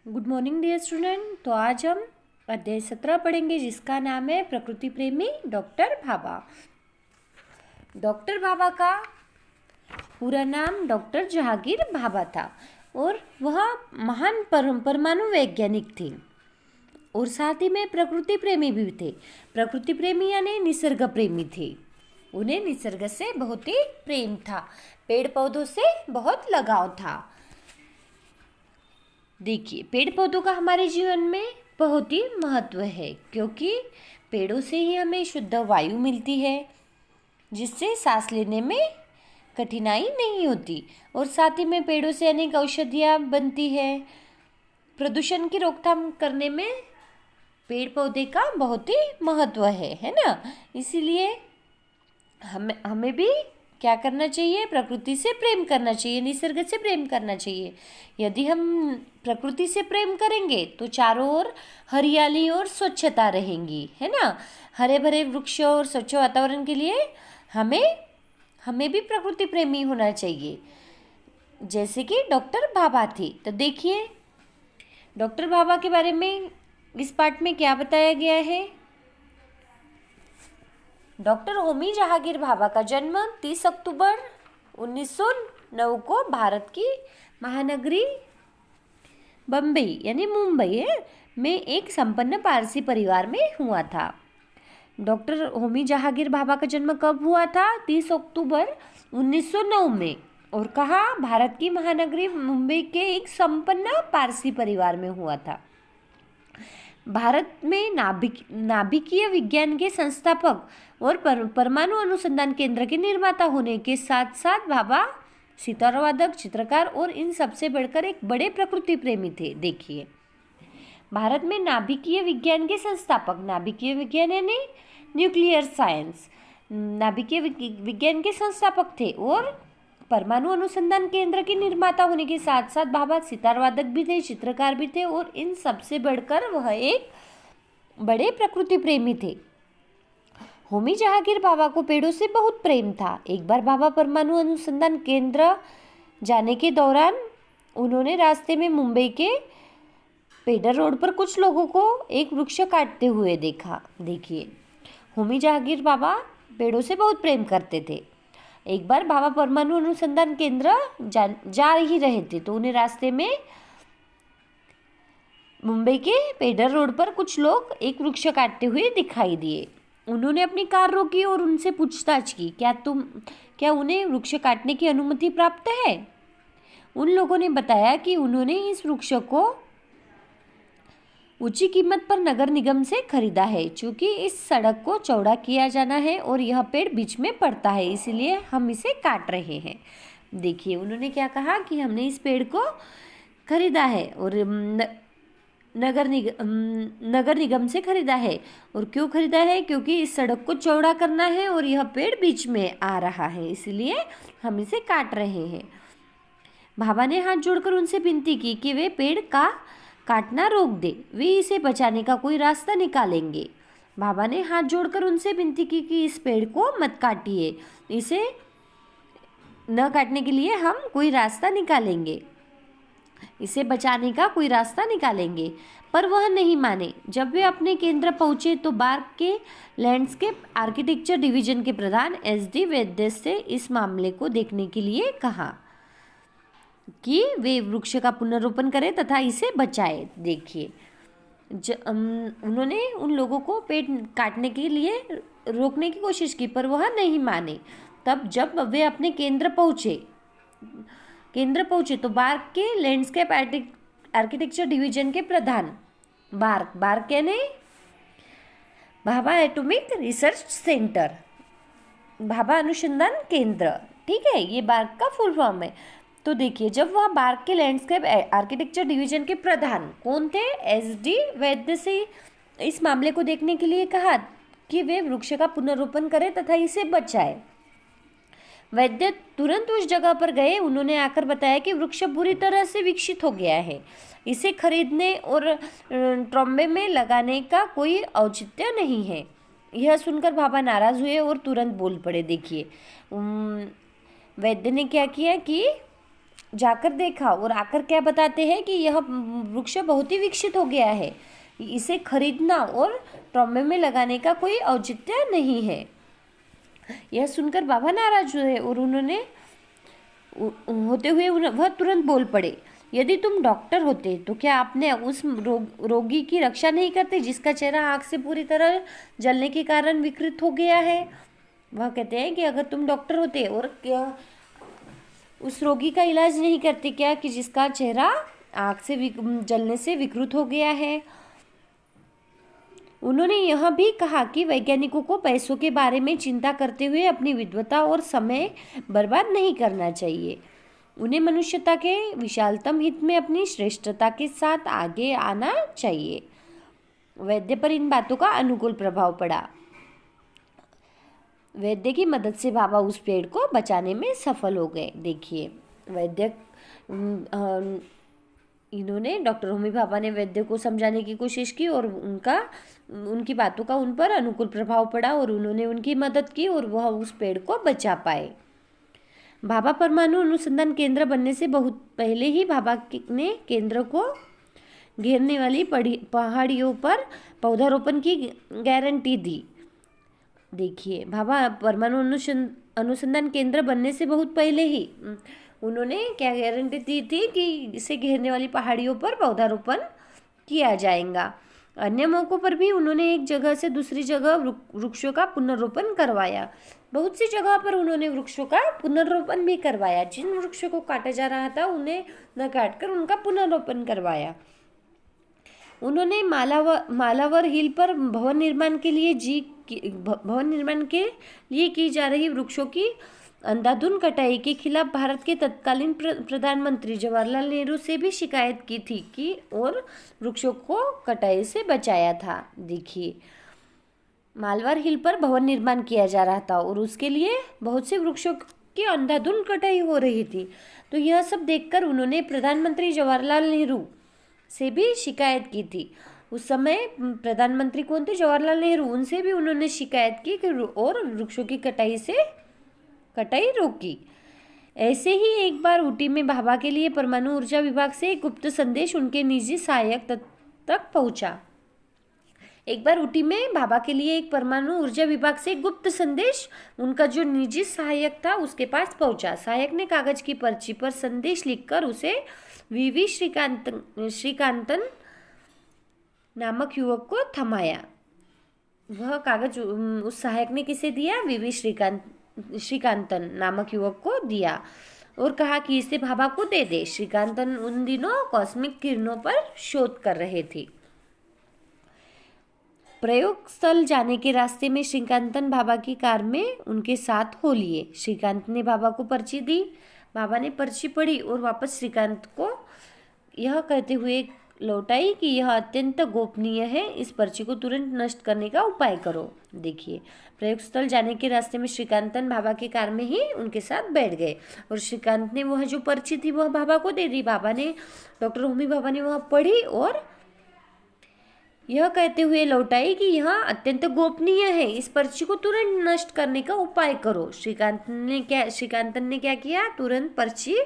Good morning dear student. तो आज हम अध्याय 17 पढ़ेंगे जिसका नाम है प्रकृति प्रेमी डॉक्टर भाभा। डॉक्टर भाभा का पूरा नाम डॉक्टर जहांगीर भाभा था और वह महान परमाणु वैज्ञानिक थे और साथ ही में प्रकृति प्रेमी भी थे। प्रकृति प्रेमी यानी निसर्ग प्रेमी थे। उन्हें निसर्ग से बहुत ही प्रेम था, पेड़ पौधों से बहुत लगाव था। देखिए, पेड़ पौधों का हमारे जीवन में बहुत ही महत्व है क्योंकि पेड़ों से ही हमें शुद्ध वायु मिलती है जिससे सांस लेने में कठिनाई नहीं होती और साथ ही में पेड़ों से अनेक औषधियाँ बनती है। प्रदूषण की रोकथाम करने में पेड़ पौधे का बहुत ही महत्व है ना। इसीलिए हमें भी क्या करना चाहिए, प्रकृति से प्रेम करना चाहिए, निसर्ग से प्रेम करना चाहिए। यदि हम प्रकृति से प्रेम करेंगे तो चारों ओर हरियाली और स्वच्छता रहेंगी, है ना। हरे भरे वृक्षों और स्वच्छ वातावरण के लिए हमें भी प्रकृति प्रेमी होना चाहिए जैसे कि डॉक्टर भाभा थी। तो देखिए, डॉक्टर भाभा के बारे में इस पाठ में क्या बताया गया है। डॉक्टर होमी जहांगीर भाभा का जन्म 30 अक्टूबर 1909 को भारत की महानगरी बम्बई यानी मुंबई में एक संपन्न पारसी परिवार में हुआ था। डॉक्टर होमी जहांगीर भाभा का जन्म कब हुआ था? 30 अक्टूबर 1909 में। और कहा भारत की महानगरी मुंबई के एक संपन्न पारसी परिवार में हुआ था। भारत में नाभिकीय विज्ञान के संस्थापक और परमाणु अनुसंधान केंद्र के निर्माता होने के साथ साथ भाभा सितारवादक, चित्रकार और इन सबसे बढ़कर एक बड़े प्रकृति प्रेमी थे। देखिए, भारत में नाभिकीय विज्ञान के संस्थापक, नाभिकीय विज्ञान यानी न्यूक्लियर साइंस, नाभिकीय विज्ञान के संस्थापक थे और परमाणु अनुसंधान केंद्र के निर्माता होने के साथ साथ भाभा सितारवादक भी थे, चित्रकार भी थे और इन सबसे बढ़कर वह एक बड़े प्रकृति प्रेमी थे। होमी जहांगीर भाभा को पेड़ों से बहुत प्रेम था। एक बार भाभा परमाणु अनुसंधान केंद्र जाने के दौरान उन्होंने रास्ते में मुंबई के पेडर रोड पर कुछ लोगों को एक वृक्ष काटते हुए देखा। देखिए, होमी जहांगीर भाभा पेड़ों से बहुत प्रेम करते थे। एक बार भाभा परमाणु अनुसंधान केंद्र जा ही रहे थे तो उन्हें रास्ते में मुंबई के पेडर रोड पर कुछ लोग एक वृक्ष काटते हुए दिखाई दिए। उन्होंने अपनी कार रोकी और उनसे पूछताछ की, क्या उन्हें वृक्ष काटने की अनुमति प्राप्त है? उन लोगों ने बताया कि उन्होंने इस वृक्ष को ऊंची कीमत पर नगर निगम से खरीदा है क्योंकि इस सड़क को चौड़ा किया जाना है और यह पेड़ बीच में पड़ता है, इसलिए हम इसे काट रहे हैं। देखिए, उन्होंने क्या कहा कि हमने इस पेड़ को खरीदा है और नगर निगम से खरीदा है। और क्यों खरीदा है? क्योंकि इस सड़क को चौड़ा करना है और यह पेड़ बीच में आ रहा है, इसलिए हम इसे काट रहे हैं। भाभा ने हाथ जोड़कर उनसे विनती की कि वे पेड़ का काटना रोक दे, वे इसे बचाने का कोई रास्ता निकालेंगे। भाभा ने हाथ जोड़कर उनसे विनती की कि इस पेड़ को मत काटिए, इसे न काटने के लिए हम कोई रास्ता निकालेंगे, इसे बचाने का कोई रास्ता निकालेंगे। पर वह नहीं माने। जब वे अपने केंद्र पहुंचे तो बार्क के लैंडस्केप आर्किटेक्चर डिवीजन के प्रधान SD वैद्य से इस मामले को देखने के लिए कहा कि वे वृक्ष का पुनर्रोपण करें तथा इसे बचाए। देखिए, उन्होंने उन लोगों को पेड़ काटने के लिए रोकने की कोशिश की पर वह नहीं माने। तब जब वे अपने केंद्र पहुंचे तो बार्क के लैंडस्केप आर्किटेक्चर डिवीजन के प्रधान, बार्क यानी Bhabha atomic research centre, Bhabha अनुसंधान केंद्र, ठीक है, ये बार्क का फुल फॉर्म है। तो देखिए, जब वह बार्क के लैंडस्केप आर्किटेक्चर डिवीजन के प्रधान कौन थे? SD वैद्य से इस मामले को देखने के लिए कहा कि वे वृक्ष का पुनर्रोपण करें तथा इसे बचाए। वैद्य तुरंत उस जगह पर गए। उन्होंने आकर बताया कि वृक्ष बुरी तरह से विकसित हो गया है, इसे खरीदने और ट्रॉम्बे में लगाने का कोई औचित्य नहीं है। यह सुनकर भाभा नाराज हुए और तुरंत बोल पड़े। देखिए, वैद्य ने क्या किया कि जाकर देखा और आकर क्या बताते हैं कि यह वृक्ष बहुत ही विकसित हो गया है, इसे खरीदना और ट्रॉमे में लगाने का कोई औचित्य नहीं है। यह सुनकर बाबा नाराज हुए और उन्होंने होते हुए वह तुरंत बोल पड़े, यदि तुम डॉक्टर होते तो क्या आपने उस रोगी की रक्षा नहीं करते जिसका चेहरा आग से पूरी तरह जलने के कारण विकृत हो गया है। वह कहते हैं कि अगर तुम डॉक्टर होते और क्या उस रोगी का इलाज नहीं करते क्या कि जिसका चेहरा आग से जलने से विकृत हो गया है। उन्होंने यह भी कहा कि वैज्ञानिकों को पैसों के बारे में चिंता करते हुए अपनी विद्वता और समय बर्बाद नहीं करना चाहिए। उन्हें मनुष्यता के विशालतम हित में अपनी श्रेष्ठता के साथ आगे आना चाहिए। वैद्य पर इन बातों का अनुकूल प्रभाव पड़ा। वैद्य की मदद से बाबा उस पेड़ को बचाने में सफल हो गए। देखिए, वैद्य इन्होंने डॉक्टर होमी भाभा ने वैद्य को समझाने की कोशिश की और उनकी बातों का उन पर अनुकूल प्रभाव पड़ा और उन्होंने उनकी मदद की और वह उस पेड़ को बचा पाए। भाभा परमाणु अनुसंधान केंद्र बनने से बहुत पहले ही भाभा ने केंद्र को घेरने वाली पहाड़ियों पर पौधारोपण की गारंटी दी। देखिए, भाभा परमाणु अनुसंधान केंद्र बनने से बहुत पहले ही उन्होंने क्या गारंटी दी थी कि इसे घेरने वाली पहाड़ियों पर पौधारोपण किया जाएगा। अन्य मौकों पर भी उन्होंने एक जगह से दूसरी जगह वृक्षों का पुनर्रोपण करवाया। बहुत सी जगह पर उन्होंने वृक्षों का पुनर्रोपण भी करवाया। जिन वृक्षों को काटा जा रहा था उन्हें न काटकर उनका पुनर्रोपण करवाया। उन्होंने मालावर हिल पर भवन निर्माण के लिए की जा रही वृक्षों की अंधाधुंध कटाई के खिलाफ भारत के तत्कालीन प्रधानमंत्री जवाहरलाल नेहरू से भी शिकायत की थी कि और वृक्षों को कटाई से बचाया था। देखिए, मालवार हिल पर भवन निर्माण किया जा रहा था और उसके लिए बहुत से वृक्षों की अंधाधुंध कटाई हो रही थी। तो यह सब देखकर उन्होंने प्रधानमंत्री जवाहरलाल नेहरू से भी शिकायत की थी। उस समय प्रधानमंत्री कौन थे? जवाहरलाल नेहरू। उनसे भी उन्होंने शिकायत की कि और वृक्षों की कटाई रोकी। ऐसे ही एक बार ऊटी में भाभा के लिए परमाणु ऊर्जा विभाग से एक गुप्त संदेश उनके निजी सहायक तक पहुंचा। एक बार ऊटी में भाभा के लिए एक परमाणु ऊर्जा विभाग से गुप्त संदेश उनका जो निजी सहायक था उसके पास पहुंचा। सहायक ने कागज की पर्ची पर संदेश लिखकर उसे वीवी श्रीकांतन नामक युवक को थमाया। वह कागज उस सहायक ने किसे दिया? वीवी श्रीकांतन नामक युवक को दिया और कहा कि इसे भाभा को दे दे। श्रीकांतन उन दिनों कॉस्मिक किरणों पर शोध कर रहे थे। प्रयोग स्थल जाने के रास्ते में श्रीकांतन भाभा की कार में उनके साथ हो लिए। श्रीकांत ने भाभा को पर्ची दी। भाभा ने पर्ची पढ़ी और वापस श्रीकांत को यह कहते हुए लौटाई कि यह अत्यंत गोपनीय है, इस पर्ची को तुरंत नष्ट करने का उपाय करो। देखिए, प्रयोग स्थल जाने के रास्ते में श्रीकांतन भाभा की कार में ही उनके साथ बैठ गए और श्रीकांत ने वह जो पर्ची थी वह भाभा को दे दी। डॉक्टर होमी भाभा ने वह पढ़ी और यह कहते हुए लौटाई कि यह अत्यंत गोपनीय है, इस पर्ची को तुरंत नष्ट करने का उपाय करो। श्रीकांतन ने क्या किया? तुरंत पर्ची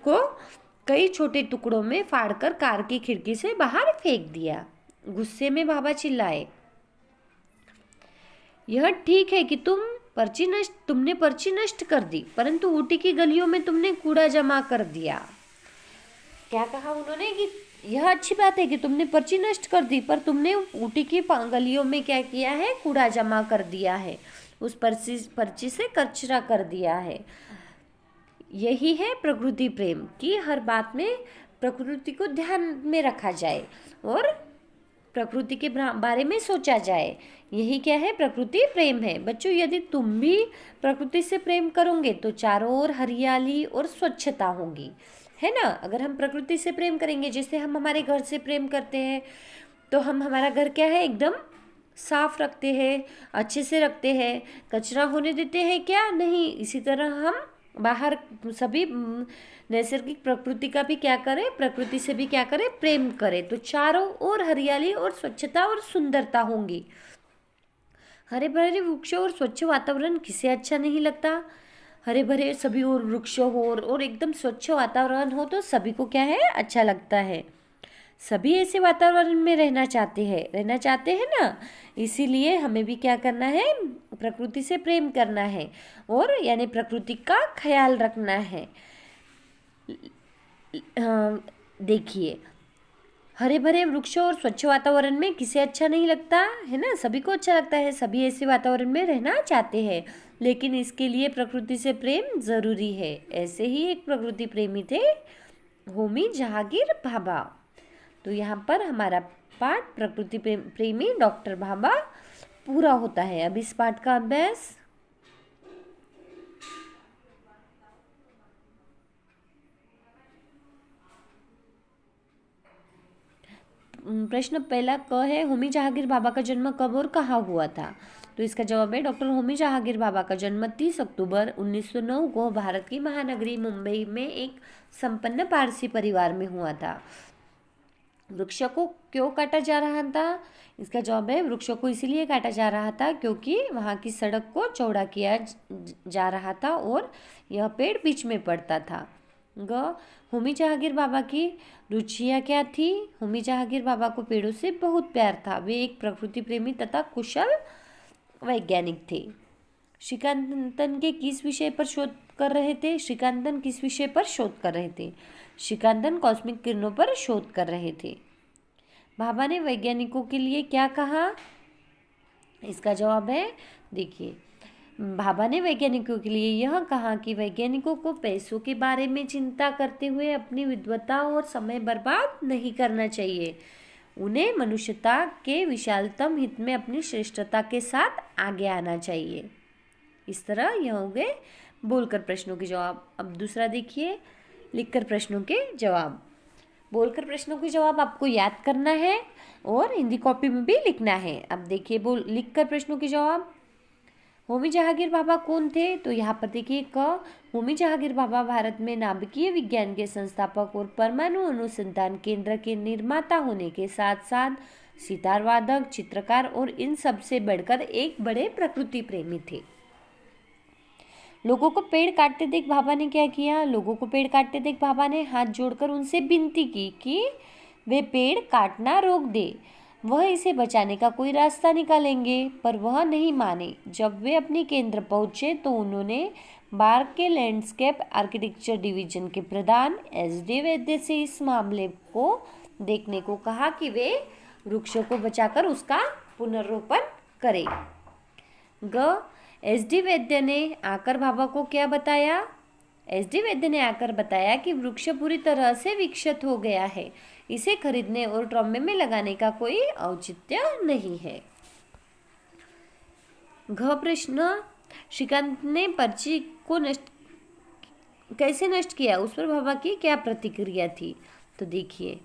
को कई छोटे टुकड़ों में फाड़कर कार की खिड़की से बाहर फेंक दिया। गुस्से में भाभा चिल्लाए, यह ठीक है कि तुमने पर्ची नष्ट कर दी, परंतु ऊटी की गलियों में तुमने कूड़ा जमा कर दिया। क्या कहा उन्होंने कि यह अच्छी बात है कि तुमने पर्ची नष्ट कर दी, पर तुमने ऊटी की गलियों में क्या किया है? कूड़ा जमा कर दिया है, उस पर्ची से कचरा कर दिया है। यही है प्रकृति प्रेम कि हर बात में प्रकृति को ध्यान में रखा जाए और प्रकृति के बारे में सोचा जाए। यही क्या है? प्रकृति प्रेम है। बच्चों, यदि तुम भी प्रकृति से प्रेम करोगे तो चारों ओर हरियाली और स्वच्छता होगी, है ना। अगर हम प्रकृति से प्रेम करेंगे, जैसे हम हमारे घर से प्रेम करते हैं, तो हम हमारा घर क्या है? एकदम साफ रखते हैं, अच्छे से रखते हैं, कचरा होने देते हैं क्या? नहीं। इसी तरह हम बाहर सभी नैसर्गिक प्रकृति का भी क्या करें? प्रकृति से भी क्या करें? प्रेम करें। तो चारों ओर हरियाली और स्वच्छता और सुंदरता होंगी। हरे भरे वृक्ष और स्वच्छ वातावरण किसे अच्छा नहीं लगता? हरे भरे सभी और वृक्ष हो और एकदम स्वच्छ वातावरण हो तो सभी को क्या है, अच्छा लगता है। सभी ऐसे वातावरण में रहना चाहते हैं ना। इसीलिए हमें भी क्या करना है, प्रकृति से प्रेम करना है और यानी प्रकृति का ख्याल रखना है। देखिए, हरे भरे वृक्षों और स्वच्छ वातावरण में किसे अच्छा नहीं लगता है ना, सभी को अच्छा लगता है। सभी ऐसे वातावरण में रहना चाहते हैं, लेकिन इसके लिए प्रकृति से प्रेम जरूरी है। ऐसे ही एक प्रकृति प्रेमी थे होमी जहांगीर भाभा। तो यहाँ पर हमारा पाठ प्रकृति प्रेमी डॉक्टर भाभा पूरा होता है। अब इस पाठ का अभ्यास। प्रश्न पहला क है, होमी जहांगीर भाभा का जन्म कब और कहाँ हुआ था? तो इसका जवाब है, डॉक्टर होमी जहांगीर भाभा का जन्म 30 अक्टूबर 1909 को भारत की महानगरी मुंबई में एक संपन्न पारसी परिवार में हुआ था। वृक्ष को क्यों काटा जा रहा था? इसका जवाब है, वृक्षों को इसीलिए काटा जा रहा था क्योंकि वहाँ की सड़क को चौड़ा किया जा रहा था और यह पेड़ बीच में पड़ता था। ग होमी जहांगीर बाबा की रुचियाँ क्या थी? होमी जहांगीर बाबा को पेड़ों से बहुत प्यार था। वे एक प्रकृति प्रेमी तथा कुशल वैज्ञानिक थे। श्रीकांतन के किस विषय पर शोध कर रहे थे? श्रीकांतन किस विषय पर शोध कर रहे थे? श्रीकांतन कॉस्मिक किरणों पर शोध कर रहे थे। भाभा ने वैज्ञानिकों के लिए क्या कहा? इसका जवाब है, देखिए, भाभा ने वैज्ञानिकों के लिए यह कहा कि वैज्ञानिकों को पैसों के बारे में चिंता करते हुए अपनी विद्वता और समय बर्बाद नहीं करना चाहिए। उन्हें मनुष्यता के विशालतम हित में अपनी श्रेष्ठता के साथ आगे आना चाहिए। इस तरह यह हो गए बोलकर प्रश्नों के जवाब। अब दूसरा देखिए, लिखकर प्रश्नों के जवाब। बोलकर प्रश्नों के जवाब आपको याद करना है और हिंदी कॉपी में भी लिखना है। अब देखिए, लिखकर प्रश्नों के जवाब। होमी जहांगीर भाभा कौन थे? तो यहाँ पर देखिए, क होमी जहांगीर भाभा भारत में नाभिकीय विज्ञान के संस्थापक और परमाणु अनुसंधान केंद्र के निर्माता होने के साथ साथ सितार वादक, चित्रकार और इन सब से बढ़कर एक बड़े प्रकृति प्रेमी थे। लोगों को पेड़ काटते देख भाभा ने क्या किया? लोगों को पेड़ काटते देख भाभा ने हाथ जोड़कर उनसे विनती की कि वे पेड़ काटना रोक दे, वह इसे बचाने का कोई रास्ता निकालेंगे, पर वह नहीं माने। जब वे अपने केंद्र पहुंचे तो उन्होंने बार्क के लैंडस्केप आर्किटेक्चर डिवीजन के प्रधान SD वैद्य से इस मामले को देखने को कहा कि वे वृक्षों को बचाकर उसका पुनर्रोपण करें। SD वैद्य ने आकर भाभा को क्या बताया? SD वैद्य ने आकर बताया कि वृक्ष पूरी तरह से विकसित हो गया है, इसे खरीदने और ट्रॉमे में लगाने का कोई औचित्य नहीं है। घ प्रश्न, श्रीकांत ने पर्ची को कैसे नष्ट किया? उस पर भाभा की क्या प्रतिक्रिया थी? तो देखिए,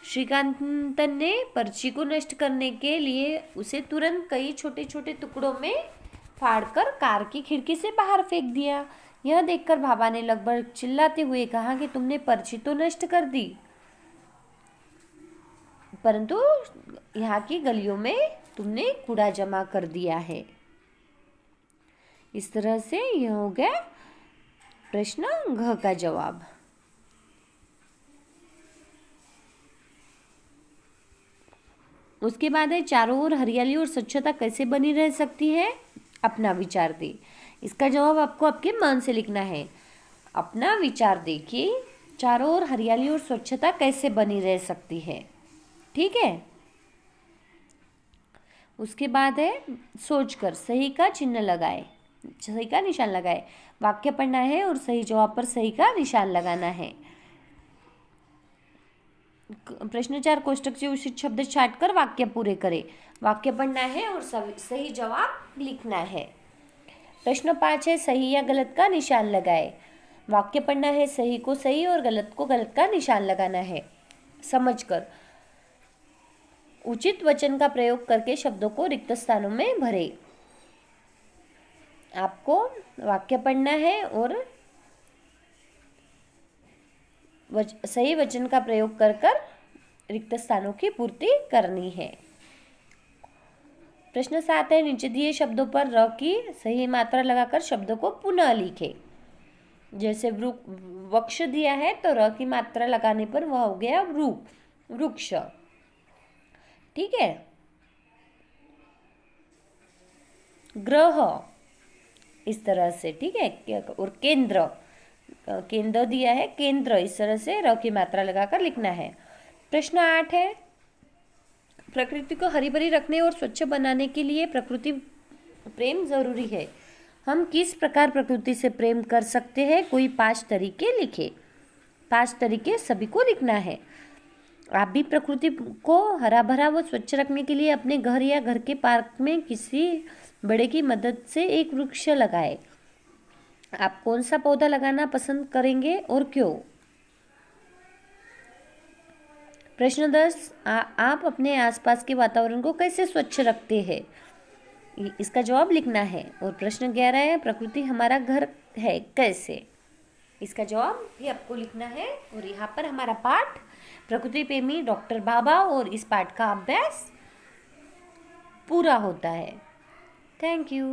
श्रीकांतन ने पर्ची को नष्ट करने के लिए उसे तुरंत कई छोटे छोटे टुकड़ों में फाड़कर कार की खिड़की से बाहर फेंक दिया। यह देखकर भाभा ने लगभग चिल्लाते हुए कहा कि तुमने पर्ची तो नष्ट कर दी, परंतु यहाँ की गलियों में तुमने कूड़ा जमा कर दिया है। इस तरह से यह हो गया प्रश्न घ का जवाब। उसके बाद है, चारों ओर हरियाली और स्वच्छता कैसे बनी रह सकती है? अपना विचार दे। इसका जवाब आपको आपके मन से लिखना है। अपना विचार दे कि चारों ओर हरियाली और स्वच्छता कैसे बनी रह सकती है। ठीक है। उसके बाद है, सोचकर सही का चिन्ह लगाए, सही का निशान लगाए। वाक्य पढ़ना है और सही जवाब पर सही का निशान लगाना है। प्रश्न 4 कोष्टक से उचित शब्द छांटकर वाक्य पूरे करें। वाक्य पढ़ना है और सही जवाब लिखना है। प्रश्न 5 है, सही या गलत का निशान लगाए। वाक्य पढ़ना है, सही को सही और गलत को गलत का निशान लगाना है। समझकर उचित वचन का प्रयोग करके शब्दों को रिक्त स्थानों में भरे। आपको वाक्य पढ़ना है और सही वचन का प्रयोग कर रिक्त स्थानों की पूर्ति करनी है। प्रश्न 7 है, नीचे दिए शब्दों पर र की सही मात्रा लगाकर शब्दों को पुनः लिखे। जैसे वृक्ष दिया है तो र की मात्रा लगाने पर वह हो गया वृक्ष। ठीक है। ग्रह इस तरह से, ठीक है। और केंद्र दिया है, केंद्र, इस तरह से र की मात्रा लगाकर लिखना है। प्रश्न 8 है, प्रकृति को हरी भरी रखने और स्वच्छ बनाने के लिए प्रकृति प्रेम जरूरी है। हम किस प्रकार प्रकृति से प्रेम कर सकते हैं? कोई 5 तरीके लिखे। 5 तरीके सभी को लिखना है। आप भी प्रकृति को हरा भरा व स्वच्छ रखने के लिए अपने घर या घर के पार्क में किसी बड़े की मदद से एक वृक्ष लगाए। आप कौन सा पौधा लगाना पसंद करेंगे और क्यों? प्रश्न 10, आप अपने आसपास के वातावरण को कैसे स्वच्छ रखते हैं? इसका जवाब लिखना है। और प्रश्न 11 है, प्रकृति हमारा घर है कैसे? इसका जवाब भी आपको लिखना है। और यहाँ पर हमारा पाठ प्रकृति प्रेमी डॉक्टर बाबा और इस पाठ का अभ्यास पूरा होता है। Thank you.